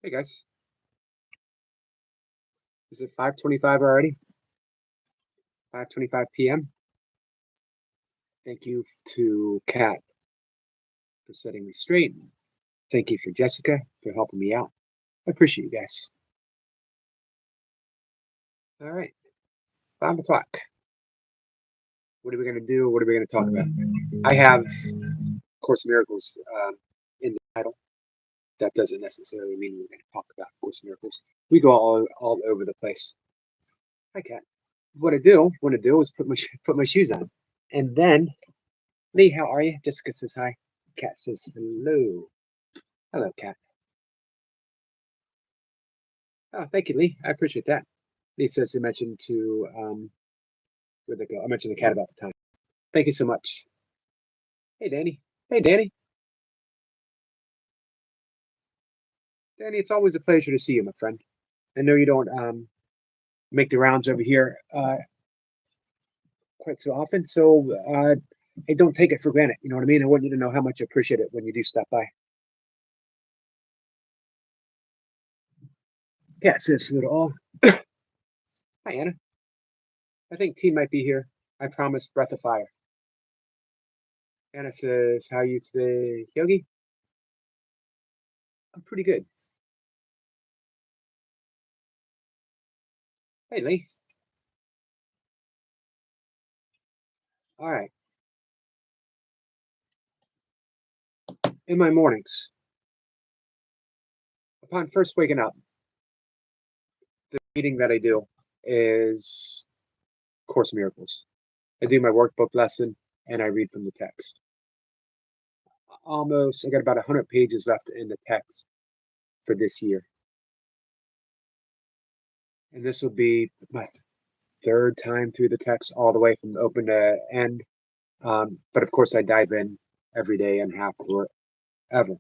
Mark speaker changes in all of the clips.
Speaker 1: Hey guys, is it 5:25 already? 5:25 p.m. Thank you to Kat for setting me straight. Thank you for Jessica for helping me out. I appreciate you guys. All right, 5 o'clock. What are we gonna do? What are we gonna talk about? I have Course in Miracles in the title. That doesn't necessarily mean we're gonna talk about Course in Miracles. We go all over the place. Hi Kat. What I do is put my shoes on, and then Lee, how are you? Jessica says hi. Kat says hello. Hello, Kat. Oh, thank you, Lee. I appreciate that. Lee says he mentioned to where'd they go? I mentioned the cat about the time. Thank you so much. Hey, Danny. Hey, Danny. Danny, it's always a pleasure to see you, my friend. I know you don't make the rounds over here quite so often, so I don't take it for granted. You know what I mean? I want you to know how much I appreciate it when you do stop by. Yeah, sis, it all. Hi, Anna. I think T might be here. I promised Breath of Fire. Anna says, "How are you today, Yogi?" I'm pretty good. Hey, Lee. All right. In my mornings, upon first waking up, the reading that I do is Course in Miracles. I do my workbook lesson and I read from the text. I got about 100 pages left in the text for this year. And this will be my third time through the text, all the way from open to end. But of course, I dive in every day and have forever.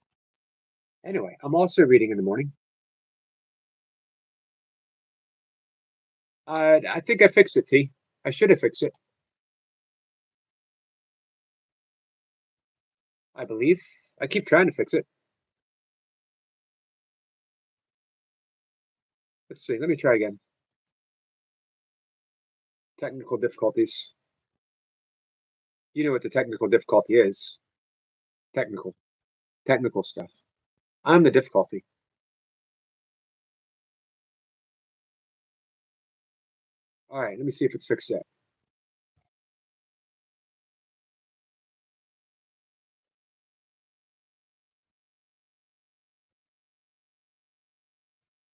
Speaker 1: Anyway, I'm also reading in the morning. I think I fixed it, T. I should have fixed it. I believe. I keep trying to fix it. Let's see. Let me try again. Technical difficulties. You know what the technical difficulty is. Technical. Technical stuff. I'm the difficulty. All right, let me see if it's fixed yet.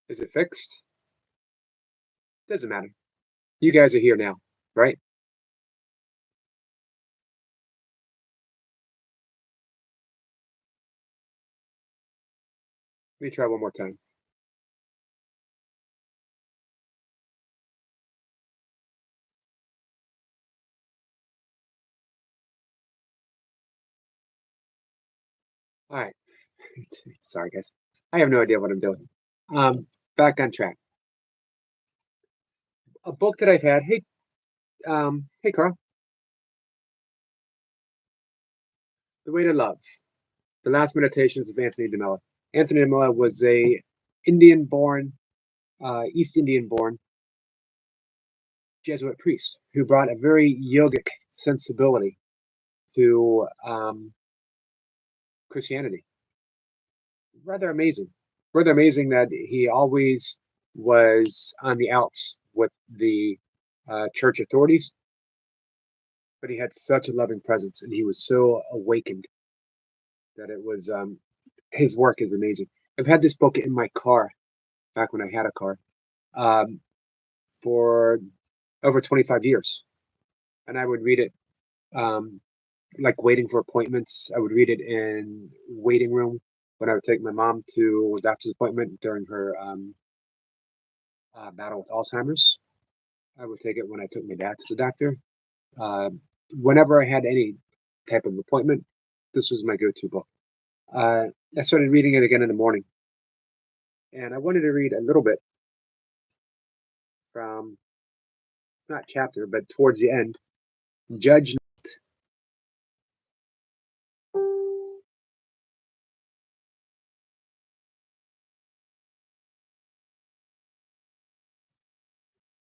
Speaker 1: Is it fixed? Doesn't matter. You guys are here now, right? Let me try one more time. All right. Sorry, guys. I have no idea what I'm doing. Back on track. A book that I've had. Hey, Carl. The Way to Love. The Last Meditations of Anthony DeMella. Anthony DeMella was a Indian-born, East Indian-born Jesuit priest who brought a very yogic sensibility to Christianity. Rather amazing. Rather amazing that he always was on the outs with the church authorities, but he had such a loving presence and he was so awakened that it was his work is amazing. I've had this book in my car back when I had a car um, for over 25 years, and I would read it like waiting for appointments. I would read it in waiting room when I would take my mom to a doctor's appointment during her battle with Alzheimer's. I would take it when I took my dad to the doctor. Uh, Whenever I had any type of appointment, this was my go-to book. I started reading it again in the morning, and I wanted to read a little bit from not chapter, but towards the end. Judge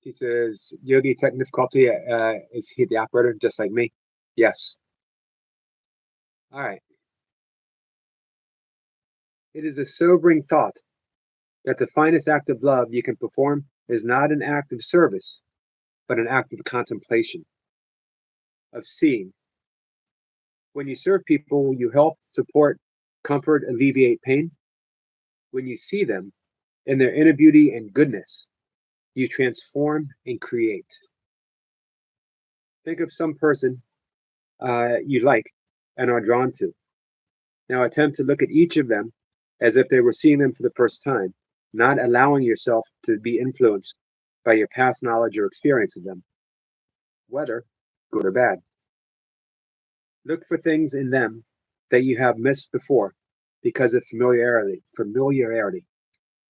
Speaker 1: He says, Yogi, tech difficulty. Is he the operator, just like me? Yes. All right. It is a sobering thought that the finest act of love you can perform is not an act of service, but an act of contemplation, of seeing. When you serve people, you help, support, comfort, alleviate pain. When you see them in their inner beauty and goodness, you transform and create. Think of some person you like and are drawn to. Now attempt to look at each of them as if they were seeing them for the first time, not allowing yourself to be influenced by your past knowledge or experience of them, whether good or bad. Look for things in them that you have missed before because of familiarity. Familiarity.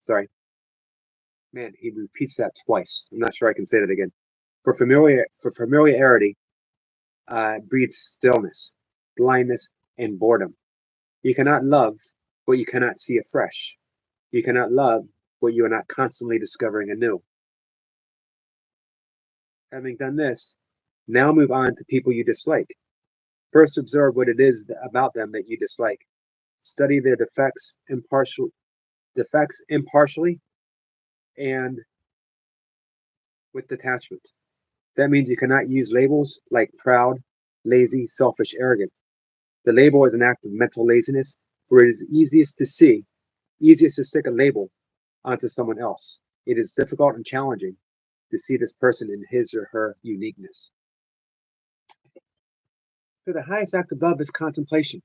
Speaker 1: Sorry. Man, he repeats that twice. I'm not sure I can say that again. For familiarity breeds stillness, blindness, and boredom. You cannot love what you cannot see afresh. You cannot love what you are not constantly discovering anew. Having done this, now move on to people you dislike. First, observe what it is about them that you dislike. Study their defects impartially and with detachment. That means you cannot use labels like proud, lazy, selfish, arrogant. The label is an act of mental laziness, for it is easiest to stick a label onto someone else. It is difficult and challenging to see this person in his or her uniqueness. So the highest act of love is contemplation.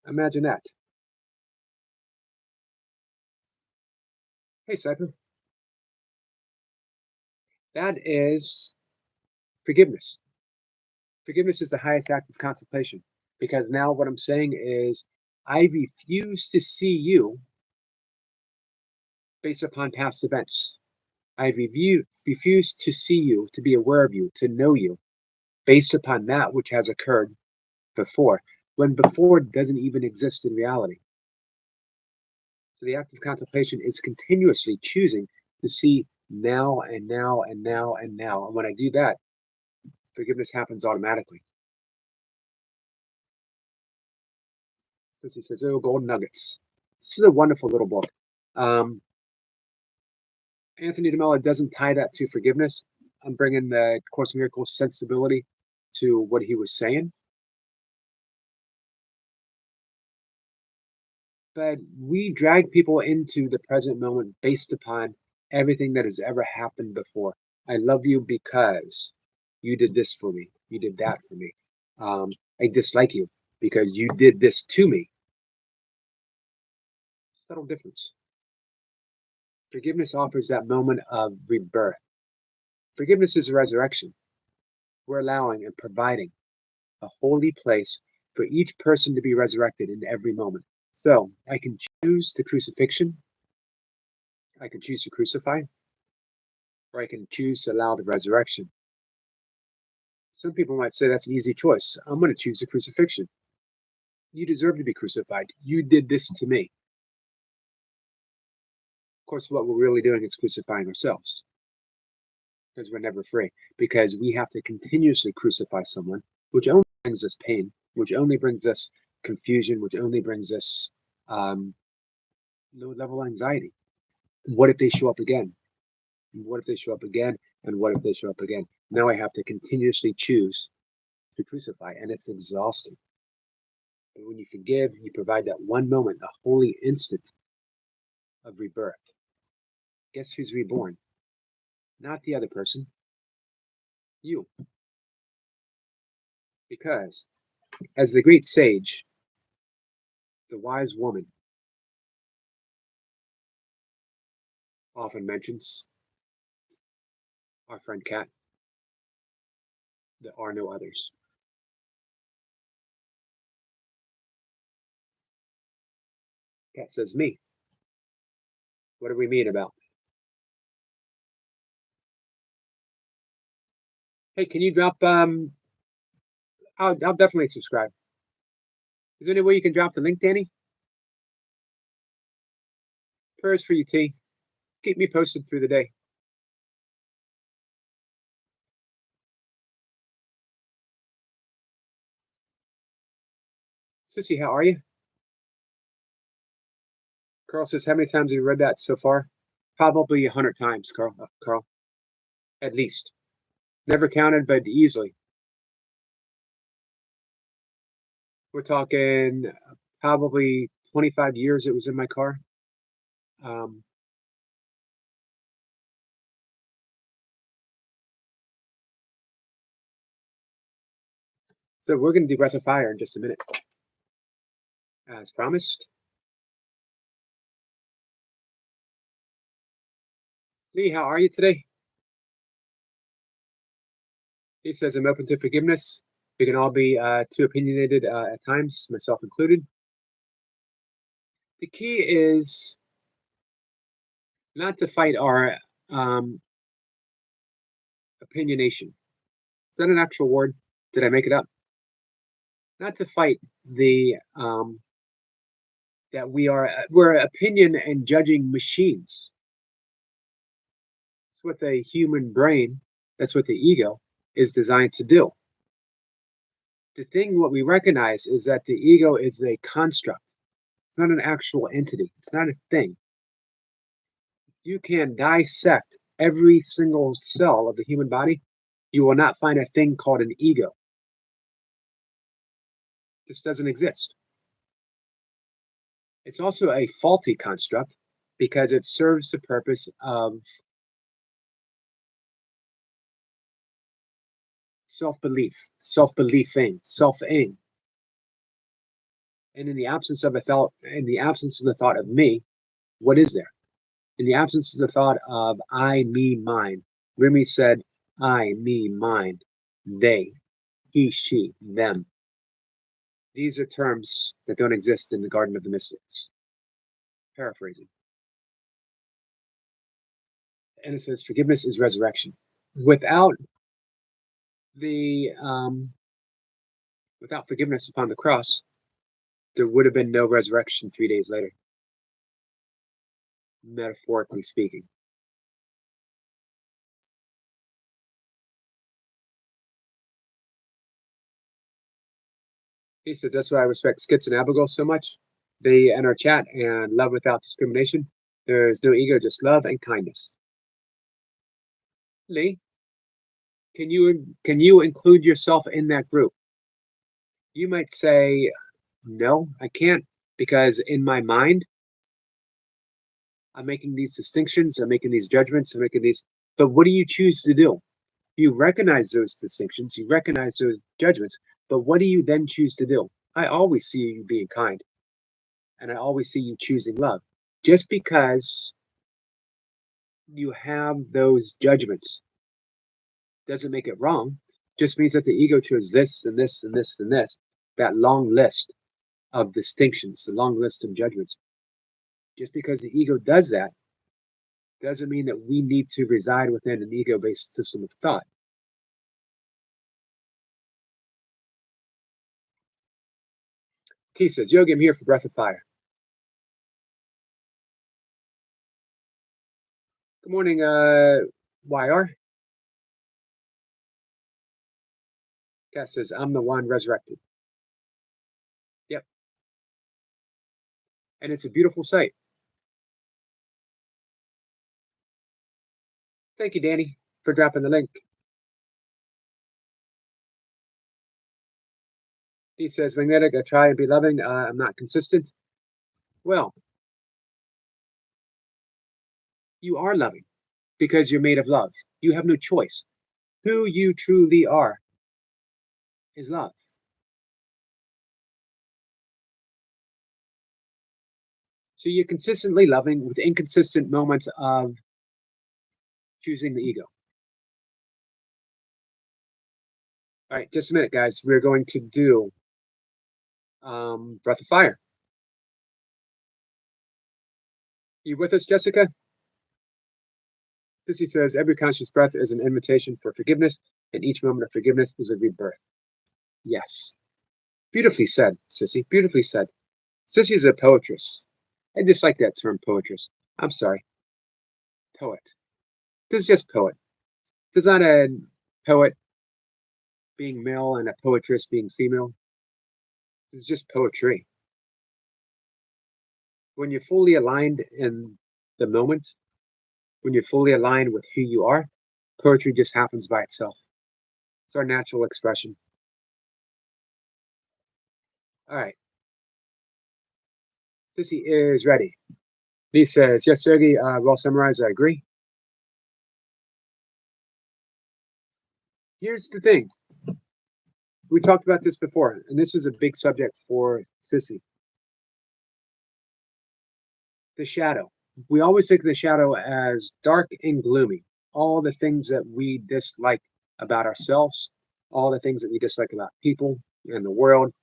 Speaker 1: Imagine that. Hey, Cypher. That is forgiveness. Forgiveness is the highest act of contemplation because now what I'm saying is I refuse to see you based upon past events. Refuse to see you, to be aware of you, to know you based upon that which has occurred before, when before doesn't even exist in reality. So the act of contemplation is continuously choosing to see now and now and now and now. And when I do that, forgiveness happens automatically. Sissy says, oh, Golden Nuggets. This is a wonderful little book. Anthony DeMello doesn't tie that to forgiveness. I'm bringing the Course in Miracles sensibility to what he was saying. But we drag people into the present moment based upon everything that has ever happened before. I love you because you did this for me. You did that for me. I dislike you because you did this to me. Subtle difference. Forgiveness offers that moment of rebirth. Forgiveness is a resurrection. We're allowing and providing a holy place for each person to be resurrected in every moment. So I can choose the crucifixion, I can choose to crucify, or I can choose to allow the resurrection. Some people might say that's an easy choice. I'm going to choose the crucifixion. You deserve to be crucified. You did this to me. Of course, what we're really doing is crucifying ourselves because we're never free, because we have to continuously crucify someone, which only brings us pain, which only brings us confusion, which only brings us low level anxiety. What if they show up again? What if they show up again? And what if they show up again? Now I have to continuously choose to crucify, and it's exhausting. But when you forgive, you provide that one moment, a holy instant of rebirth. Guess who's reborn? Not the other person, you. Because, as the great sage, the wise woman, often mentions, our friend Kat, there are no others. Kat says, me. What do we mean about? Hey, can you drop, I'll definitely subscribe. Is there any way you can drop the link, Danny? Prayers for you, T. Keep me posted through the day. Sissy, how are you? Carl says, how many times have you read that so far? Probably 100 times, Carl. Carl, at least. Never counted, but easily. We're talking probably 25 years it was in my car. Um, so we're going to do Breath of Fire in just a minute, as promised. Lee, how are you today? He says, I'm open to forgiveness. We can all be too opinionated at times, myself included. The key is not to fight our um, opinionation. Is that an actual word? Did I make it up? Not to fight the that we're opinion and judging machines. That's what the human brain, that's what the ego is designed to do. The thing what we recognize is that the ego is a construct. It's not an actual entity. It's not a thing. You can dissect every single cell of the human body. You will not find a thing called an ego. This doesn't exist. It's also a faulty construct because it serves the purpose of self-belief, self-beliefing, self-ing. And in the absence of the thought of me, what is there? In the absence of the thought of I, me, mine, Rumi said, I, me, mine, they, he, she, them. These are terms that don't exist in the Garden of the Mystics. Paraphrasing. And it says, forgiveness is resurrection. Without the without forgiveness upon the cross, there would have been no resurrection 3 days later, metaphorically speaking. He says, that's why I respect Skits and Abigail so much. They enter chat and love without discrimination. There's no ego, just love and kindness. Lee, can you include yourself in that group? You might say, no, I can't, because in my mind, I'm making these distinctions, I'm making these judgments, I'm making these. But what do you choose to do? You recognize those distinctions, you recognize those judgments, but what do you then choose to do? I always see you being kind, and I always see you choosing love. Just because you have those judgments doesn't make it wrong. Just means that the ego chose this and this and this and this, that long list of distinctions, the long list of judgments. Just because the ego does that doesn't mean that we need to reside within an ego-based system of thought. T says, Yogi, I'm here for Breath of Fire. Good morning, YR. Cat says, I'm the one resurrected. Yep. And it's a beautiful sight. Thank you, Danny, for dropping the link. He says, Magnetic, I try and be loving. I'm not consistent. Well, you are loving because you're made of love. You have no choice. Who you truly are is love. So you're consistently loving with inconsistent moments of choosing the ego. All right, just a minute, guys. We're going to do Breath of Fire. You with us, Jessica? Sissy says, every conscious breath is an invitation for forgiveness, and each moment of forgiveness is a rebirth. Yes. Beautifully said, Sissy. Beautifully said. Sissy is a poetress. I dislike that term, poetress. I'm sorry. Poet. This is just poet. There's not a poet being male and a poetress being female. It's just poetry. When you're fully aligned in the moment, when you're fully aligned with who you are, poetry just happens by itself. It's our natural expression. All right, Sissy is ready. Lee says, yes, Sergey, well summarized, I agree. Here's the thing. We talked about this before, and this is a big subject for Sissy. The shadow. We always think of the shadow as dark and gloomy. All the things that we dislike about ourselves, all the things that we dislike about people and the world,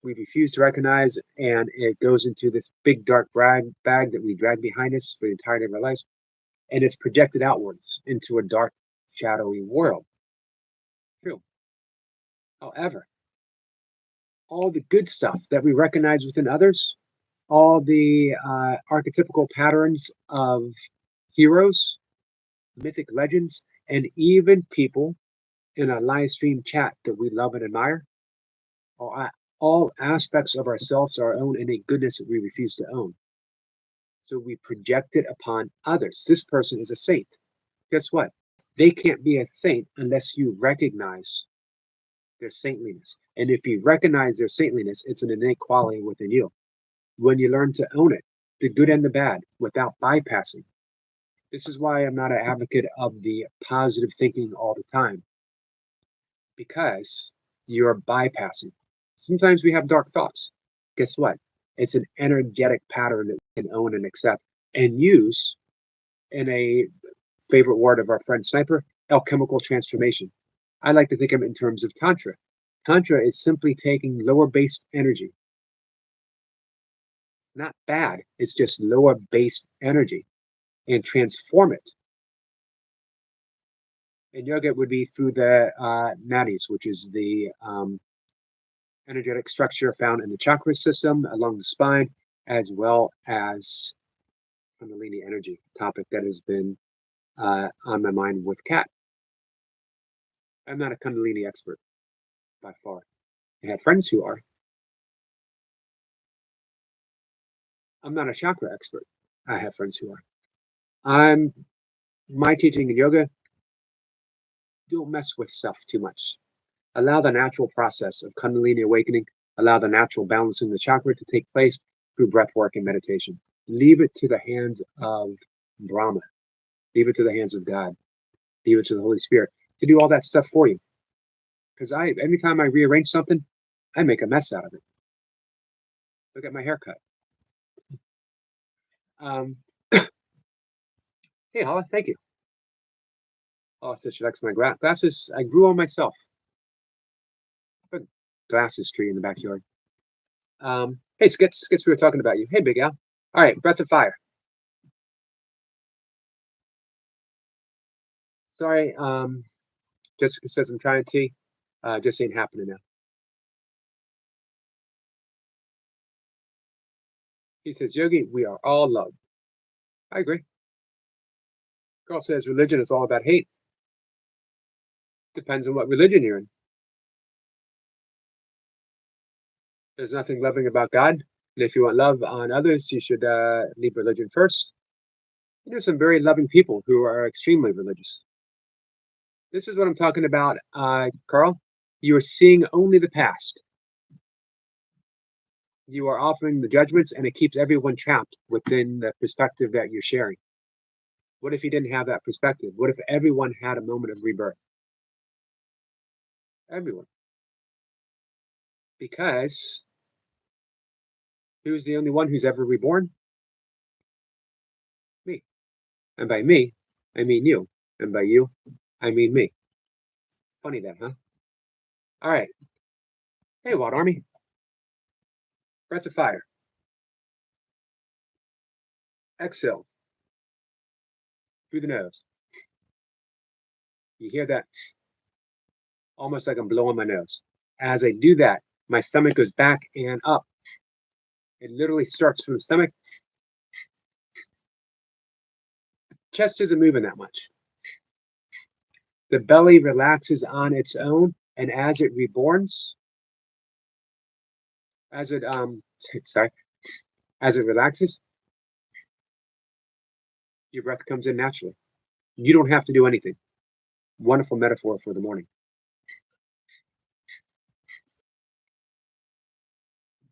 Speaker 1: we refuse to recognize, and it goes into this big dark bag that we drag behind us for the entirety of our lives, and it's projected outwards into a dark, shadowy world. True. However, all the good stuff that we recognize within others, all the archetypical patterns of heroes, mythic legends, and even people in a live stream chat that we love and admire, all aspects of ourselves are our own innate goodness that we refuse to own. So we project it upon others. This person is a saint. Guess what? They can't be a saint unless you recognize their saintliness. And if you recognize their saintliness, it's an innate quality within you. When you learn to own it, the good and the bad, without bypassing. This is why I'm not an advocate of the positive thinking all the time, because you're bypassing. Sometimes we have dark thoughts. Guess what? It's an energetic pattern that we can own and accept and use in a favorite word of our friend Sniper, alchemical transformation. I like to think of it in terms of Tantra. Tantra is simply taking lower based energy. Not bad, it's just lower based energy and transform it. And yoga would be through the nadis, which is the energetic structure found in the chakra system along the spine, as well as Kundalini energy, topic that has been on my mind with Kat. I'm not a Kundalini expert by far. I have friends who are. I'm not a chakra expert. I have friends who are. My teaching in yoga, don't mess with stuff too much. Allow the natural process of Kundalini awakening, allow the natural balancing of the chakra to take place through breath work and meditation. Leave it to the hands of Brahma. Leave it to the hands of God. Leave it to the Holy Spirit to do all that stuff for you. Because every time I rearrange something, I make a mess out of it. Look at my haircut. Um, hey, Hala, thank you. Oh, says she likes my glasses. I grew on myself. A glasses tree in the backyard. Hey, Skits, we were talking about you. Hey, Big Al. All right, Breath of Fire. Sorry, Jessica says I'm trying to. Just ain't happening now. He says, Yogi, we are all loved. I agree. Carl says religion is all about hate. Depends on what religion you're in. There's nothing loving about God. And if you want love on others, you should leave religion first. There's some very loving people who are extremely religious. This is what I'm talking about, Carl. You are seeing only the past. You are offering the judgments, and it keeps everyone trapped within the perspective that you're sharing. What if you didn't have that perspective? What if everyone had a moment of rebirth? Everyone. Because who's the only one who's ever reborn? Me. And by me, I mean you. And by you, I mean me. Funny that, huh? All right. Hey, Wild Army. Breath of fire. Exhale through the nose. You hear that? Almost like I'm blowing my nose. As I do that, my stomach goes back and up. It literally starts from the stomach. Chest isn't moving that much. The belly relaxes on its own, and as it reborns, As it sorry, as it relaxes, your breath comes in naturally. You don't have to do anything. Wonderful metaphor for the morning.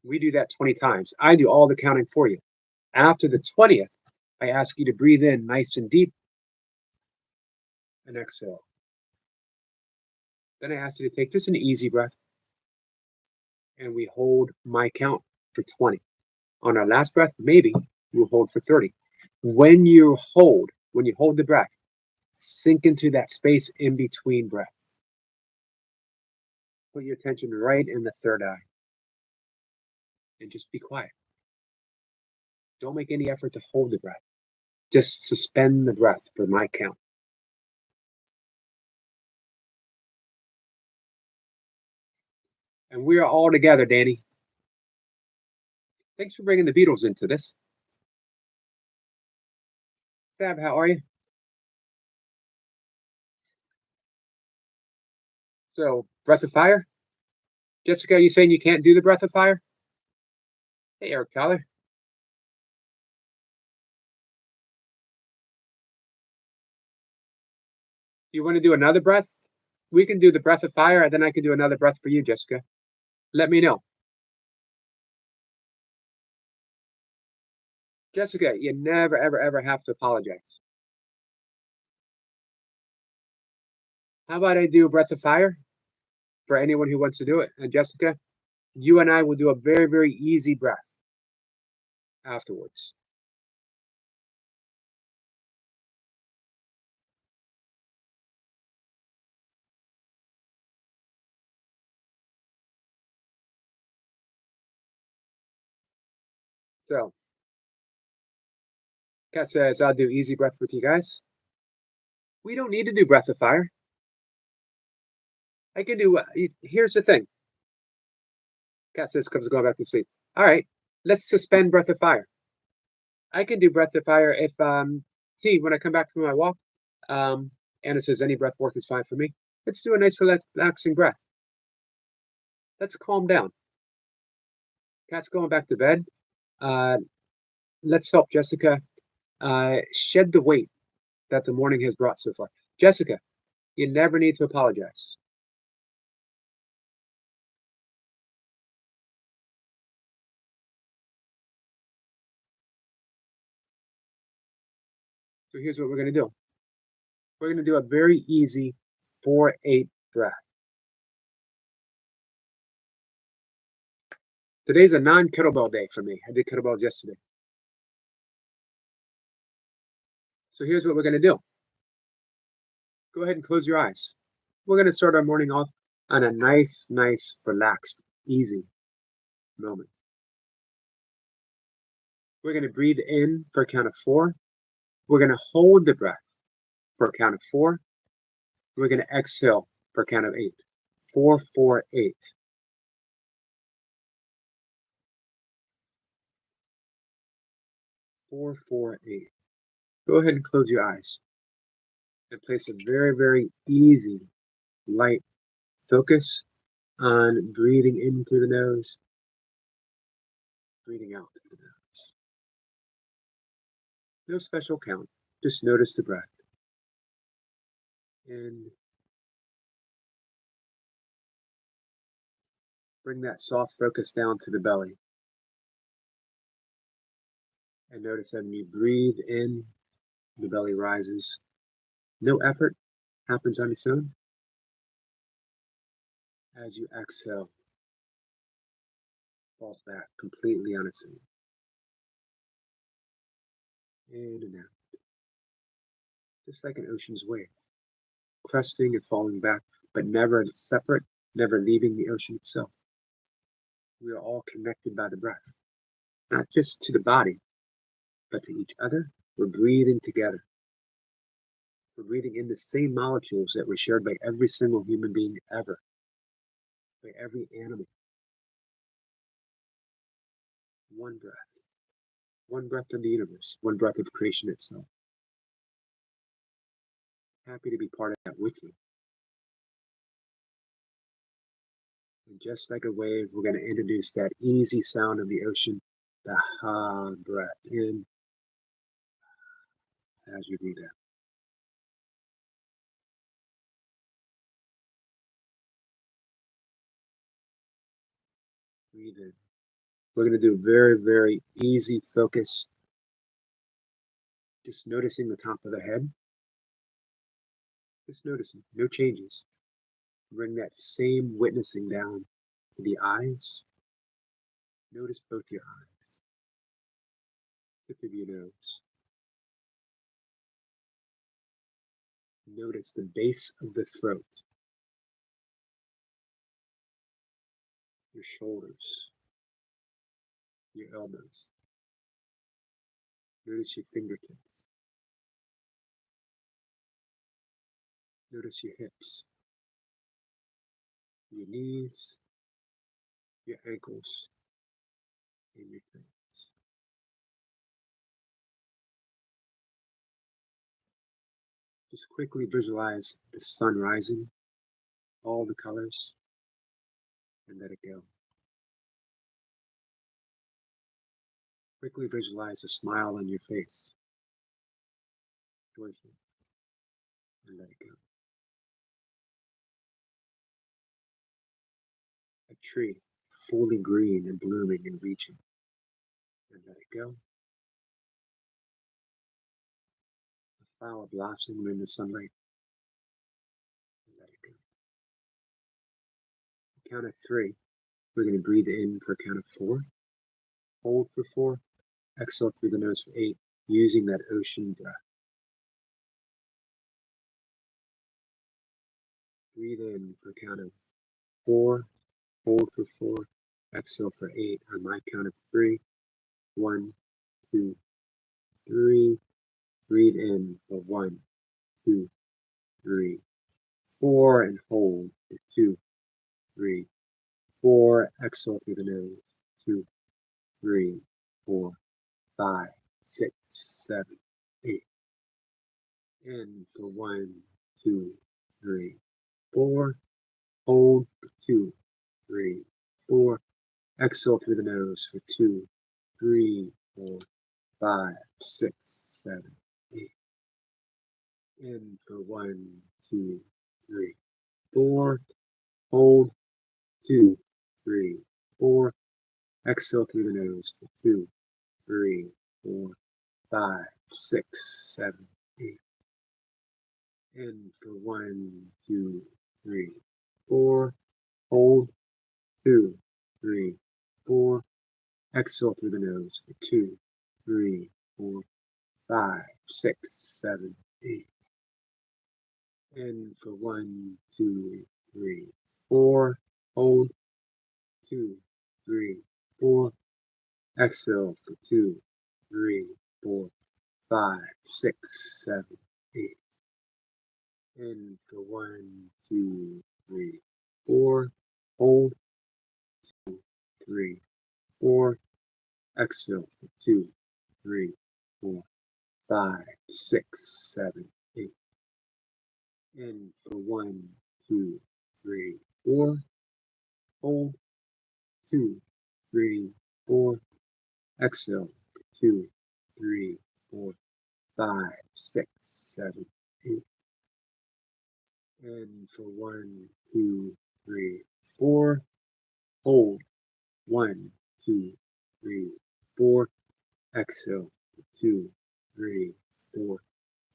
Speaker 1: We do that 20 times. I do all the counting for you. After the 20th, I ask you to breathe in nice and deep and exhale. Then I ask you to take just an easy breath and we hold my count for 20. On our last breath, maybe we'll hold for 30. When you hold the breath, sink into that space in between breaths. Put your attention right in the third eye and just be quiet. Don't make any effort to hold the breath. Just suspend the breath for my count. And we are all together, Danny. Thanks for bringing the Beatles into this. Sab, how are you? So, breath of fire? Jessica, are you saying you can't do the breath of fire? Hey, Eric Tyler. Do you want to do another breath? We can do the breath of fire, and then I can do another breath for you, Jessica. Let me know. Jessica, you never, ever, ever have to apologize. How about I do a breath of fire for anyone who wants to do it? And Jessica, you and I will do a very, very easy breath afterwards. So, Kat says, I'll do easy breath with you guys. We don't need to do breath of fire. I can do, here's the thing. Kat says, comes going back to sleep. All right, let's suspend breath of fire. I can do breath of fire if, when I come back from my walk, Anna says, any breath work is fine for me. Let's do a nice relaxing breath. Let's calm down. Kat's going back to bed. Let's help Jessica shed the weight that the morning has brought so far. Jessica, you never need to apologize. So here's what we're going to do. We're going to do a very easy 4-8 breath. Today's a non-kettlebell day for me. I did kettlebells yesterday. So here's what we're going to do. Go ahead and close your eyes. We're going to start our morning off on a nice, relaxed, easy moment. We're going to breathe in for a count of 4. We're going to hold the breath for a count of 4. We're going to exhale for a count of 8. 4, 4, 8. Four, 4, 8. Go ahead and close your eyes and place a very, very easy, light focus on breathing in through the nose, breathing out through the nose. No special count, just notice the breath. And bring that soft focus down to the belly. And notice that when you breathe in, the belly rises. No effort happens on its own. As you exhale, falls back completely on its own. In and out. Just like an ocean's wave, cresting and falling back, but never separate, never leaving the ocean itself. We are all connected by the breath, not just to the body, but to each other. We're breathing together. We're breathing in the same molecules that were shared by every single human being ever, by every animal. One breath of the universe, one breath of creation itself. Happy to be part of that with you. And just like a wave, we're going to introduce that easy sound of the ocean, the ha breath in as we breathe out. Breathe in. We're going to do very, very easy focus. Just noticing the top of the head. Just noticing, no changes. Bring that same witnessing down to the eyes. Notice both your eyes. Tip of your nose. Notice the base of the throat. Your shoulders. Your elbows. Notice your fingertips. Notice your hips. Your knees. Your ankles. And your toes. Just quickly visualize the sun rising, all the colors, and let it go. Quickly visualize a smile on your face, joyful, and let it go. A tree, fully green and blooming and reaching, and let it go. A flower blossoming in the sunlight, and let it go. Count of 3. We're going to breathe in for a count of 4, hold for 4, exhale through the nose for 8, using that ocean breath. Breathe in for a count of 4, hold for 4, exhale for 8 on my count of 3. 1, 2, 3. Breathe in for 1, 2, 3, 4, and hold for 2, 3, 4. Exhale through the nose. 2, 3, 4, 5, 6, 7, 8. In for 1, 2, 3, 4. Hold for 2, 3, 4. Exhale through the nose for 2, 3, 4, 5, 6, 7, 8. In for 1, 2, 3, 4. Hold 2, 3, 4. Exhale through the nose for 2, 3, 4, 5, 6, 7, 8. In for 1, 2, 3, 4. Hold 2, 3, 4. Exhale through the nose for 2, 3, 4, 5, 6, 7, 8. In for 1, 2, 3, 4. Hold 2, 3, 4. Exhale for 2, 3, 4, 5, 6, 7, 8. In for 1, 2, 3, 4. Hold 2, 3, 4. Exhale for 2, 3, 4, 5, 6, 7, 8. In for 1, 2, 3, 4. Hold 2, 3, 4. Exhale for 2, 3, 4, 5, 6, 7, 8. In for 1, 2, 3, 4. Hold 1, 2, 3, 4. Exhale for 2, 3, 4,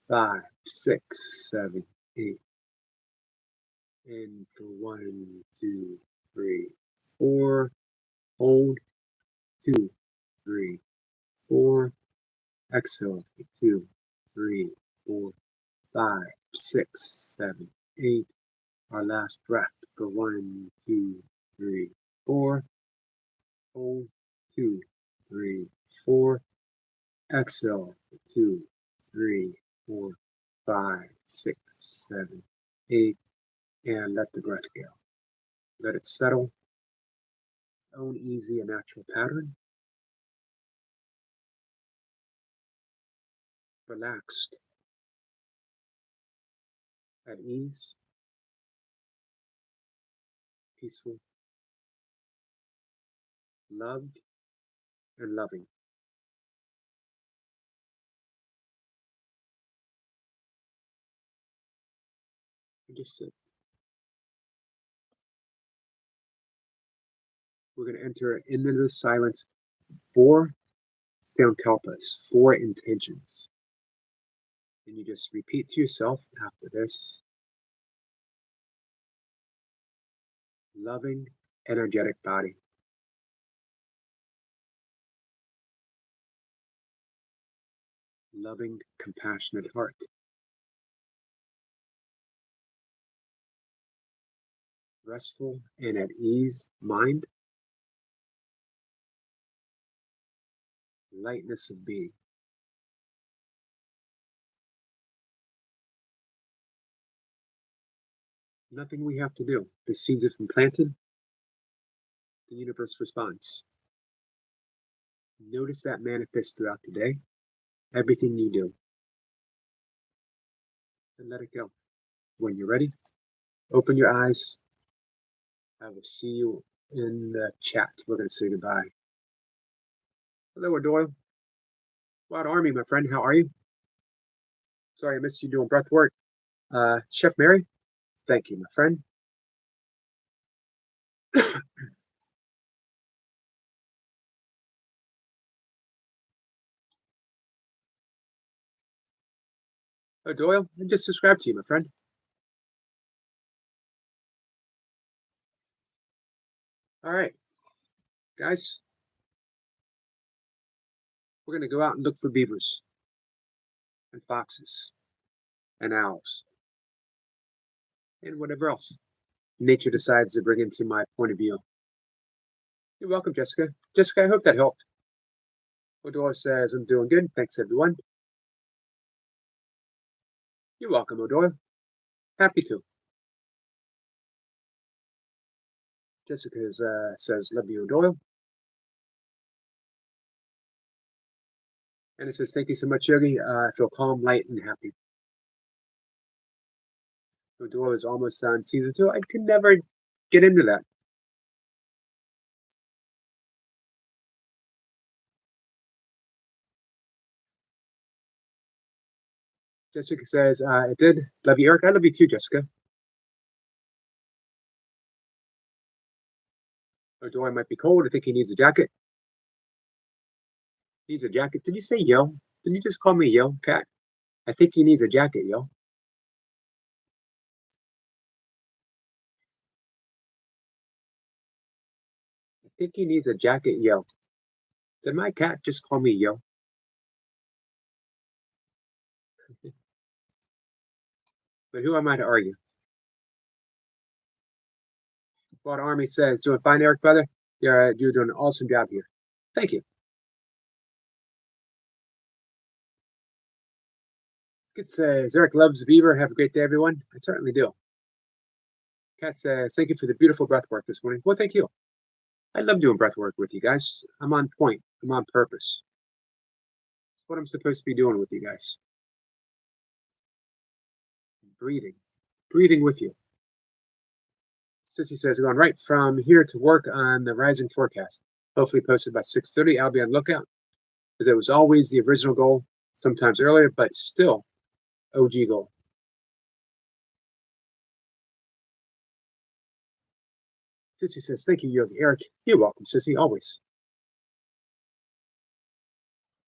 Speaker 1: 5, 6, 7, 8. In for 1, 2, 3, 4. Hold 2, 3, 4. Exhale for 2, 3, 4, 5, 6, 7, 8. Our last breath for 1, 2, 3, 4. Hold 2, 3, 4. Exhale for 2, 3, 4, 5, 6, 7, 8. And let the breath go. Let it settle. Own easy and natural pattern. Relaxed. At ease. Peaceful. loved, and loving. And just sit. We're going to enter into this silence four sankalpas, four intentions. And you just repeat to yourself after this: loving, energetic body. Loving, compassionate heart. Restful and at ease mind. Lightness of being. Nothing we have to do. The seeds have been planted. The universe responds. Notice that manifest throughout the day. Everything you do. And let it go. When you're ready, open your eyes. I will see you in the chat. We're going to say goodbye. Hello, Doyle. Wild Army, my friend. How are you? Sorry, I missed you doing breath work. Chef Mary, thank you, my friend. Oh, Doyle, I just subscribed to you, my friend. All right, guys, we're going to go out and look for beavers and foxes and owls and whatever else nature decides to bring into my point of view. You're welcome, Jessica. Jessica, I hope that helped. O'Doyle says, I'm doing good. Thanks, everyone. You're welcome, O'Doyle. Happy to. Jessica says, love you, O'Doyle. And it says, thank you so much, Yogi. I feel calm, light, and happy. O'Doyle is almost on season 2. I could never get into that. Jessica says, it did. Love you, Eric. I love you too, Jessica. O'Doyle might be cold. I think he needs a jacket. Needs a jacket. Did you say yo? Did you just call me yo, cat? I think he needs a jacket, yo. I think he needs a jacket, yo. Did my cat just call me yo? But who am I to argue? What Army says, doing fine, Eric, brother. You're doing an awesome job here. Thank you. Skid says, Eric loves the beaver. Have a great day, everyone. I certainly do. Cat says, thank you for the beautiful breath work this morning. Well, thank you. I love doing breath work with you guys. I'm on point. I'm on purpose. It's what I'm supposed to be doing with you guys. Breathing. Breathing with you. Sissy says, going right from here to work on the rising forecast. Hopefully posted by 6:30. I'll be on lookout. Because it was always the original goal, sometimes earlier, but still OG goal. Sissy says, thank you, Yogi. Eric, you're welcome, Sissy, always.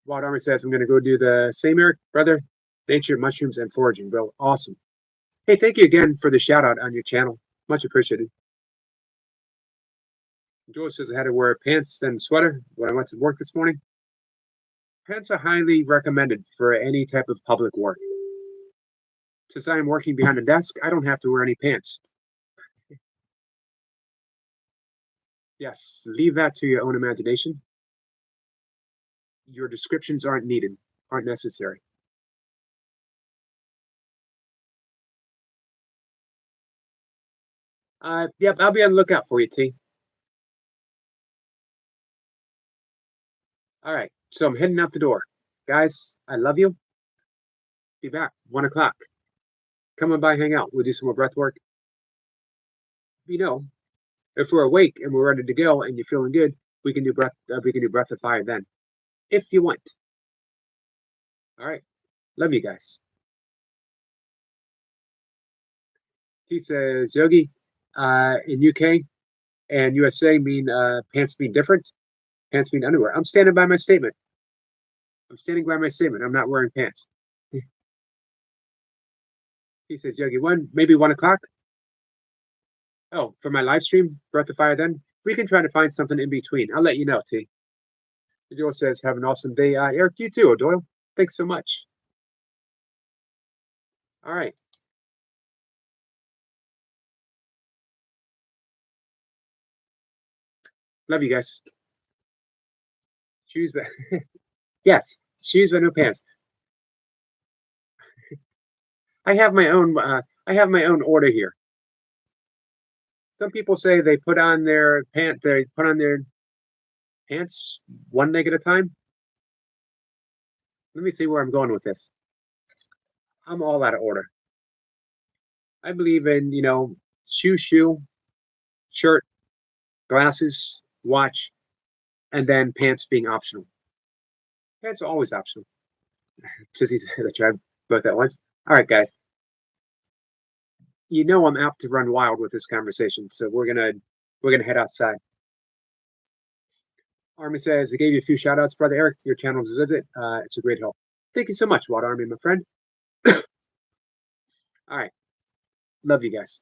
Speaker 1: Wild Army says, I'm going to go do the same, Eric, brother. Nature, mushrooms, and foraging, bro. Awesome. Hey, thank you again for the shout out on your channel. Much appreciated. Joel says I had to wear pants and sweater when I went to work this morning. Pants are highly recommended for any type of public work. Since I am working behind a desk, I don't have to wear any pants. Yes, leave that to your own imagination. Your descriptions aren't needed, aren't necessary. Yep, I'll be on the lookout for you, T. All right, so I'm heading out the door. Guys, I love you. Be back, 1 o'clock. Come on by, hang out. We'll do some more breath work. You know, if we're awake and we're ready to go and you're feeling good, We can do breath. We can do breath of fire then, if you want. All right. Love you guys. He says, Yogi, in UK and USA mean pants mean different. Pants mean underwear. I'm standing by my statement. I'm standing by my statement. I'm not wearing pants. He says, Yogi, maybe 1 o'clock. Oh, for my live stream, Breath of Fire then? We can try to find something in between. I'll let you know, T. O'Doyle says, have an awesome day. Eric, you too, O'Doyle. Thanks so much. All right. Love you guys. Shoes, but yes, shoes but no pants. I have my own. I have my own order here. Some people say they put on their pant. They put on their pants one leg at a time. Let me see where I'm going with this. I'm all out of order. I believe in shoe, shirt, glasses, watch, and then pants being optional. Pants are always optional. Just to try both at once. All right, guys. I'm apt to run wild with this conversation, so we're gonna head outside. Army says, I gave you a few shout outs, Brother Eric. Your channel is it. It's a great help. Thank you so much, Water Army, my friend. All right. Love you guys.